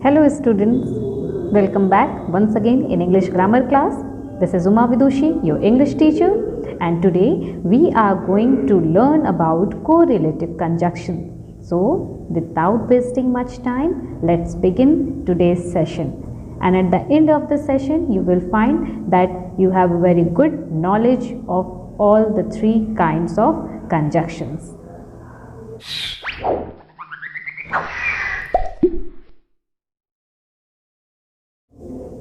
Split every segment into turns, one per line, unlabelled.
Hello students, welcome back once again in English grammar class. This is Uma Vidushi, your English teacher, and today we are going to learn about correlative conjunction. So without wasting much time, let's begin today's session. And at the end of the session, you will find that you have a very good knowledge of all the three kinds of conjunctions.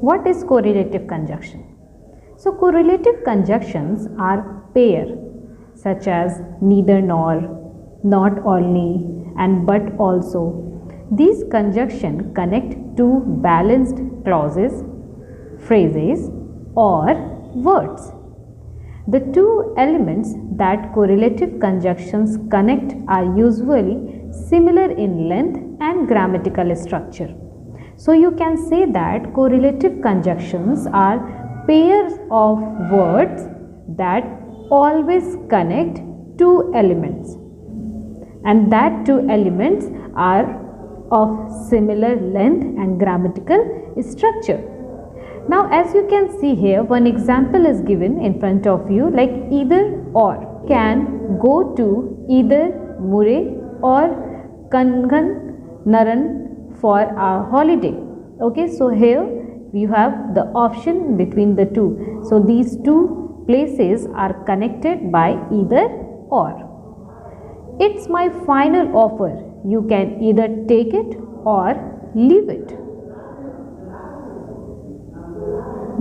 What is correlative conjunction? So correlative conjunctions are pair such as neither nor, not only, and but also. These conjunctions connect two balanced clauses, phrases or words. The two elements that correlative conjunctions connect are usually similar in length and grammatical structure. So you can say that correlative conjunctions are pairs of words that always connect two elements, and that two elements are of similar length and grammatical structure. Now as you can see here, one example is given in front of you, like either or. Can go to either Murray or Kangan Naran for our holiday. Okay, so here you have the option between the two. So these two places are connected by either or. It's my final offer. You can either take it or leave it.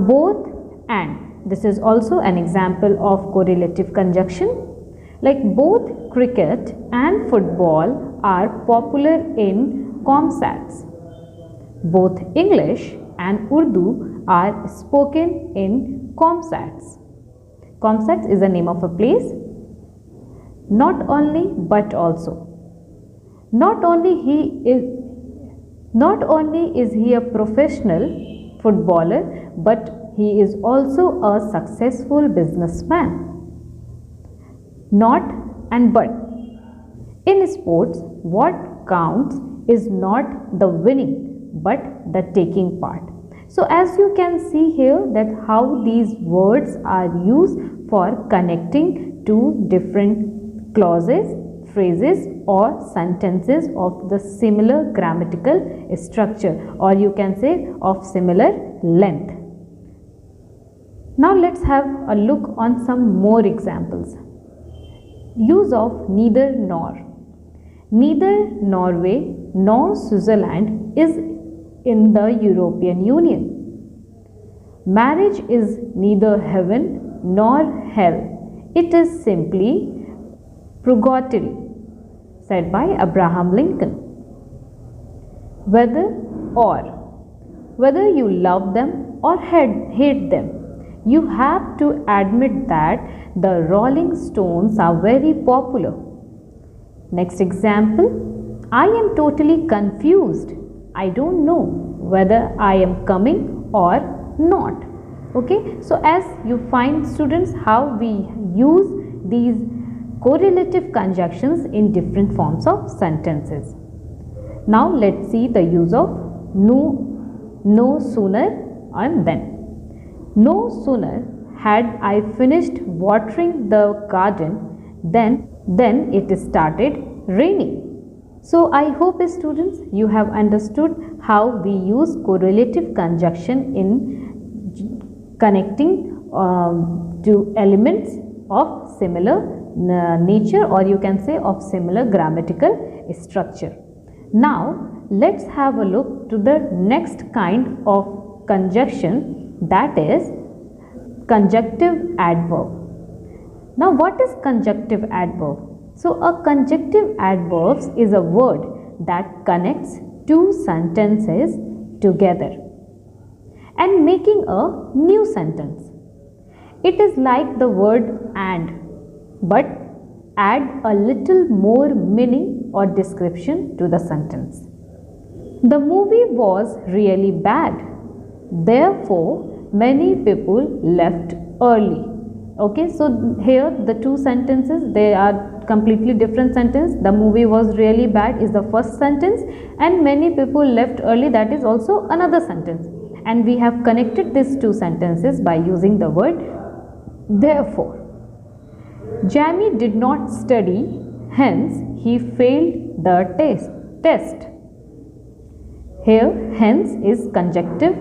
Both and. This is also an example of correlative conjunction. Like both cricket and football are popular in ComStats. Both English and Urdu are spoken in ComStats. ComStats is the name of a place. Not only but also. Not only is he a professional footballer, but he is also a successful businessman. Not and but. In sports, what counts is not the winning but the taking part. So as you can see here that how these words are used for connecting two different clauses, phrases or sentences of the similar grammatical structure, or you can say of similar length. Now let's have a look on some more examples. Use of neither nor. Neither Norway nor Switzerland is in the European Union. Marriage is neither heaven nor hell. It is simply purgatory, said by Abraham Lincoln. Whether or. Whether you love them or hate them, you have to admit that the Rolling Stones are very popular. Next example, I am totally confused. I don't know whether I am coming or not. Okay, so as you find students how we use these correlative conjunctions in different forms of sentences. Now let's see the use of no sooner and then. No sooner had I finished watering the garden than it started raining. So I hope students you have understood how we use correlative conjunction in connecting to elements of similar nature, or you can say of similar grammatical structure. Now let's have a look to the next kind of conjunction, that is conjunctive adverb. Now what is conjunctive adverb? So a conjunctive adverb is a word that connects two sentences together and making a new sentence. It is like the word and, but add a little more meaning or description to the sentence. The movie was really bad. Therefore, many people left early. Okay, so here the two sentences, they are completely different sentence. The movie was really bad is the first sentence, and many people left early, that is also another sentence. And we have connected these two sentences by using the word therefore. Jamie did not study, hence he failed the test. Here hence is conjunctive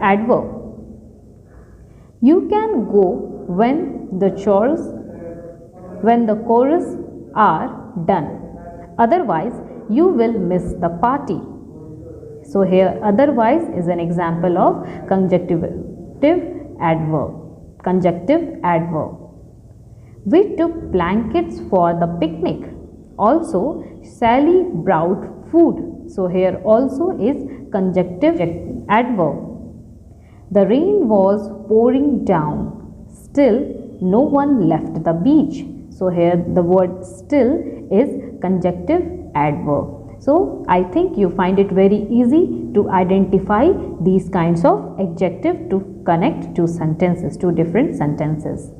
adverb. You can go when the chorus are done, otherwise you will miss the party. So here otherwise is an example of conjunctive adverb. We took blankets for the picnic. Also Sally brought food. So here also is conjunctive adverb. The rain was pouring down, still no one left the beach. So here the word still is conjunctive adverb. So I think you find it very easy to identify these kinds of adjective to connect two sentences, two different sentences.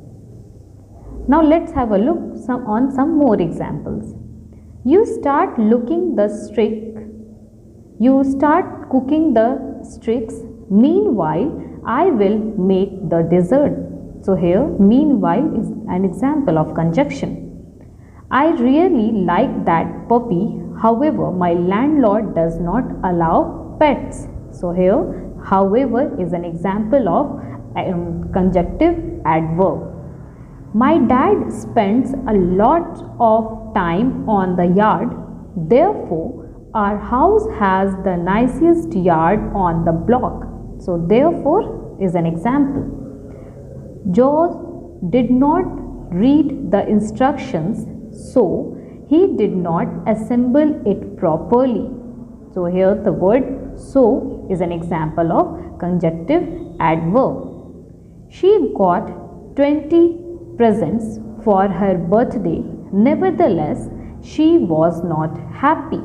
Now let's have a look on some more examples. You start cooking the sticks. Meanwhile, I will make the dessert. So here meanwhile is an example of conjunction. I really like that puppy. However, my landlord does not allow pets. So here however is an example of conjunctive adverb. My dad spends a lot of time on the yard. Therefore, our house has the nicest yard on the block. So therefore is an example. George did not read the instructions, so he did not assemble it properly. So here the word so is an example of conjunctive adverb. She got 20 presents for her birthday. Nevertheless, she was not happy.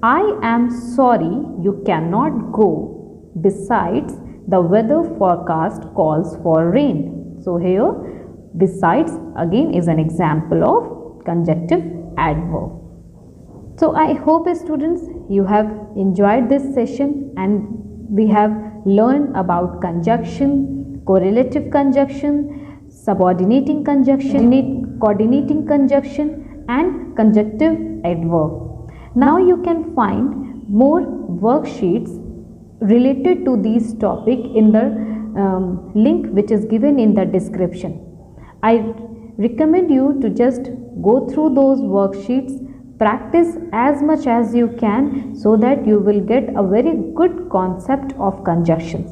I am sorry you cannot go. Besides, the weather forecast calls for rain. So here, besides again is an example of conjunctive adverb. So I hope students you have enjoyed this session, and we have learned about conjunction, correlative conjunction, subordinating conjunction, coordinating conjunction, and conjunctive adverb. Now you can find more worksheets related to these topic in the link which is given in the description. I recommend you to just go through those worksheets, practice as much as you can, so that you will get a very good concept of conjunctions.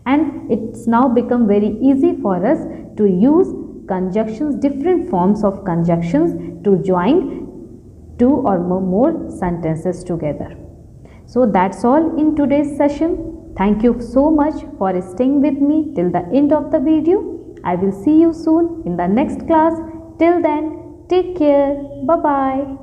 And it's now become very easy for us to use conjunctions, different forms of conjunctions, to join two or more sentences together. So that's all in today's session. Thank you so much for staying with me till the end of the video. I will see you soon in the next class. Till then, take care. Bye-bye.